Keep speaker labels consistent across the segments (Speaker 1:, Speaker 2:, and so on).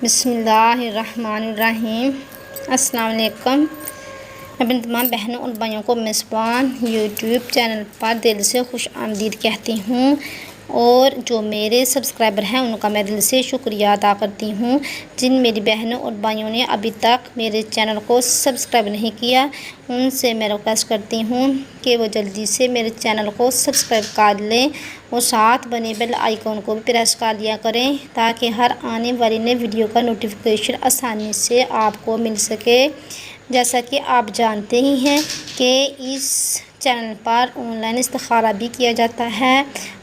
Speaker 1: بسم اللہ الرحمن الرحیم۔ السلام علیکم۔ میں اپنے تمام بہنوں اور بھائیوں کو میزبان یوٹیوب چینل پر دل سے خوش آمدید کہتی ہوں، اور جو میرے سبسکرائبر ہیں ان کا میں دل سے شکریہ ادا کرتی ہوں۔ جن میری بہنوں اور بھائیوں نے ابھی تک میرے چینل کو سبسکرائب نہیں کیا، ان سے میں ریکویسٹ کرتی ہوں کہ وہ جلدی سے میرے چینل کو سبسکرائب کر لیں اور ساتھ بنے بیل آئیکن کو بھی پریس کر لیا کریں، تاکہ ہر آنے والی نئی ویڈیو کا نوٹیفیکیشن آسانی سے آپ کو مل سکے۔ جیسا کہ آپ جانتے ہی ہیں کہ اس چینل پر آن لائن استخارہ بھی کیا جاتا ہے۔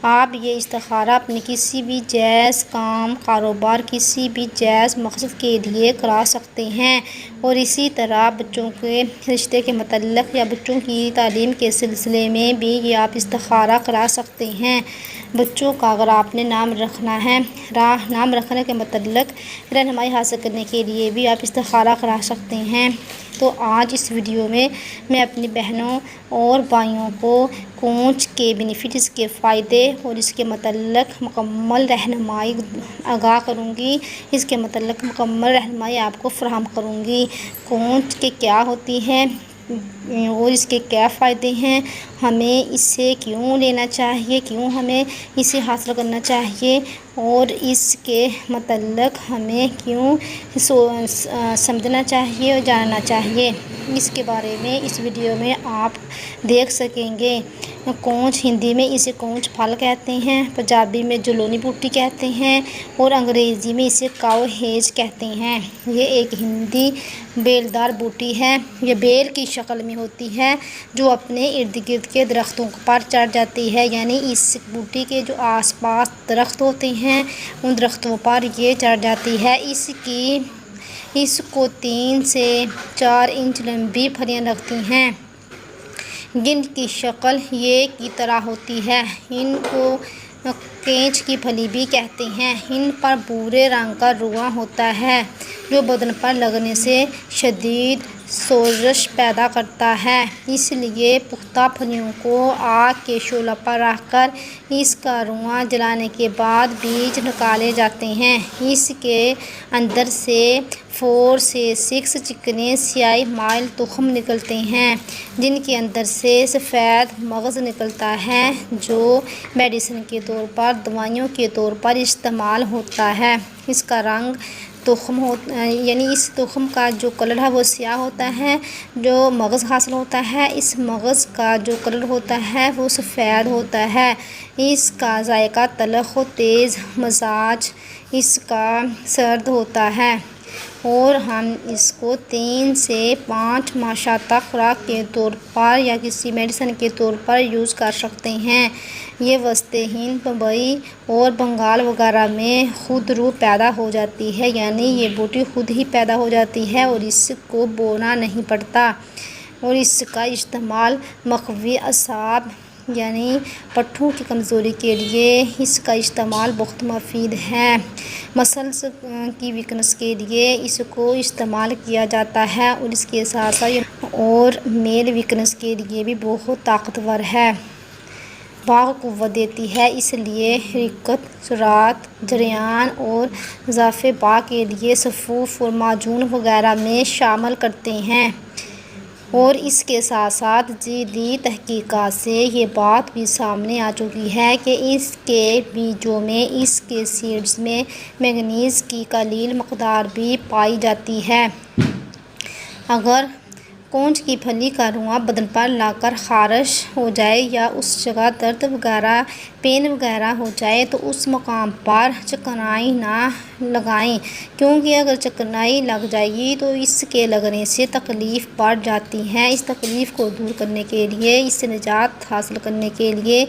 Speaker 1: آپ یہ استخارہ اپنے کسی بھی جائز کام، کاروبار، کسی بھی جائز مقصد کے لیے کرا سکتے ہیں، اور اسی طرح بچوں کے رشتے کے متعلق یا بچوں کی تعلیم کے سلسلے میں بھی یہ آپ استخارہ کرا سکتے ہیں۔ بچوں کا اگر آپ نے نام رکھنا ہے، نام رکھنے کے متعلق رہنمائی حاصل کرنے کے لیے بھی آپ استخارہ کرا سکتے ہیں۔ تو آج اس ویڈیو میں اپنی بہنوں اور بھائیوں کو کونچ کے بینیفٹ، اس کے فائدے اور اس کے متعلق مکمل رہنمائی آگاہ کروں گی۔ اس کے متعلق مکمل رہنمائی آپ کو فراہم کروں گی۔ کونچ کے کیا ہوتی ہے اور اس کے کیا فائدے ہیں، ہمیں اسے کیوں لینا چاہیے، کیوں ہمیں اسے حاصل کرنا چاہیے، اور اس کے متعلق ہمیں کیوں سمجھنا چاہیے اور جاننا چاہیے، اس کے بارے میں اس ویڈیو میں آپ دیکھ سکیں گے۔ کونچ ہندی میں اسے کونچ پھل کہتے ہیں، پنجابی میں جلونی بوٹی کہتے ہیں، اور انگریزی میں اسے کاؤ ہیج کہتے ہیں۔ یہ ایک ہندی بیلدار بوٹی ہے۔ یہ بیل کی شکل میں ہوتی ہے جو اپنے ارد گرد کے درختوں پر چڑھ جاتی ہے، یعنی اس بوٹی کے جو آس پاس درخت ہوتے ہیں ان درختوں پر یہ چڑھ جاتی ہے۔ اس کو 3 سے 4 انچ لمبی پھلیاں لگتی ہیں، جن کی شکل یہ کی طرح ہوتی ہے۔ ان کو کینچ کی پھلی بھی کہتے ہیں۔ ان پر بھورے رنگ کا روآں ہوتا ہے جو بدن پر لگنے سے شدید سوزش پیدا کرتا ہے، اس لیے پختہ پھلیوں کو آگ کے شعلہ پر رکھ کر اس کا روآں جلانے کے بعد بیج نکالے جاتے ہیں۔ اس کے اندر سے 4 سے 6 چکنے سیاہ مائل تخم نکلتے ہیں، جن کے اندر سے سفید مغز نکلتا ہے جو میڈیسن کے طور پر، دوائیوں کے طور پر استعمال ہوتا ہے۔ اس کا رنگ اس تخم کا جو کلر ہے وہ سیاہ ہوتا ہے۔ جو مغز حاصل ہوتا ہے، اس مغز کا جو کلر ہوتا ہے وہ سفید ہوتا ہے۔ اس کا ذائقہ تلخ و تیز مزاج اس کا سرد ہوتا ہے، اور ہم اس کو 3 سے 5 ماشا تک خوراک کے طور پر یا کسی میڈیسن کے طور پر یوز کر سکتے ہیں۔ یہ وسط ہند، بمبئی اور بنگال وغیرہ میں خود روح پیدا ہو جاتی ہے، یعنی یہ بوٹی خود ہی پیدا ہو جاتی ہے اور اس کو بونا نہیں پڑتا۔ اور اس کا استعمال مقوی اعصاب یعنی پٹھوں کی کمزوری کے لیے اس کا استعمال بہت مفید ہے۔ مسلز کی ویکنس کے لیے اس کو استعمال کیا جاتا ہے، اور اس کے ساتھ ساتھ اور میل ویکنس کے لیے بھی بہت طاقتور ہے، باہ قوت دیتی ہے، اس لیے حرکت، سرعت، جریان اور اضافہ باہ کے لیے صفوف اور معجون وغیرہ میں شامل کرتے ہیں۔ اور اس کے ساتھ ساتھ جدید تحقیقات سے یہ بات بھی سامنے آ چکی ہے کہ اس کے بیجوں میں، اس کے سیڈز میں مینگنیز کی قلیل مقدار بھی پائی جاتی ہے۔ اگر کونچ کی پھلی کا روآں بدن پر لگ کر خارش ہو جائے یا اس جگہ درد وغیرہ، پین وغیرہ ہو جائے تو اس مقام پر چکنائی نہ لگائیں، کیونکہ اگر چکنائی لگ جائے گی تو اس کے لگنے سے تکلیف بڑھ جاتی ہے۔ اس تکلیف کو دور کرنے کے لیے، اس سے نجات حاصل کرنے کے لیے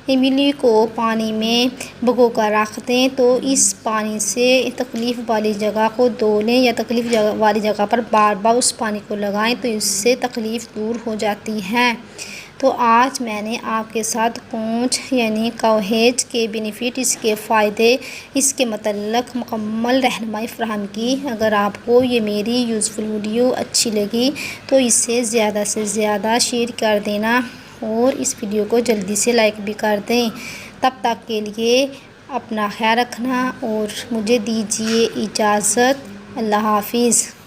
Speaker 1: املی کو پانی میں بھگو کر رکھ دیں، تو اس پانی سے تکلیف والی جگہ کو دھو لیں یا تکلیف والی جگہ پر بار بار اس پانی کو لگائیں تو اس سے تکلیف دور ہو جاتی ہے۔ تو آج میں نے آپ کے ساتھ کونچ یعنی کاؤ ہیج کے بینیفٹ، اس کے فائدے، اس کے متعلق مکمل رہنمائی فراہم کی۔ اگر آپ کو یہ میری یوزفل ویڈیو اچھی لگی تو اسے زیادہ سے زیادہ شیئر کر دینا، اور اس ویڈیو کو جلدی سے لائک بھی کر دیں۔ تب تک کے لیے اپنا خیال رکھنا اور مجھے دیجیے اجازت۔ اللہ حافظ۔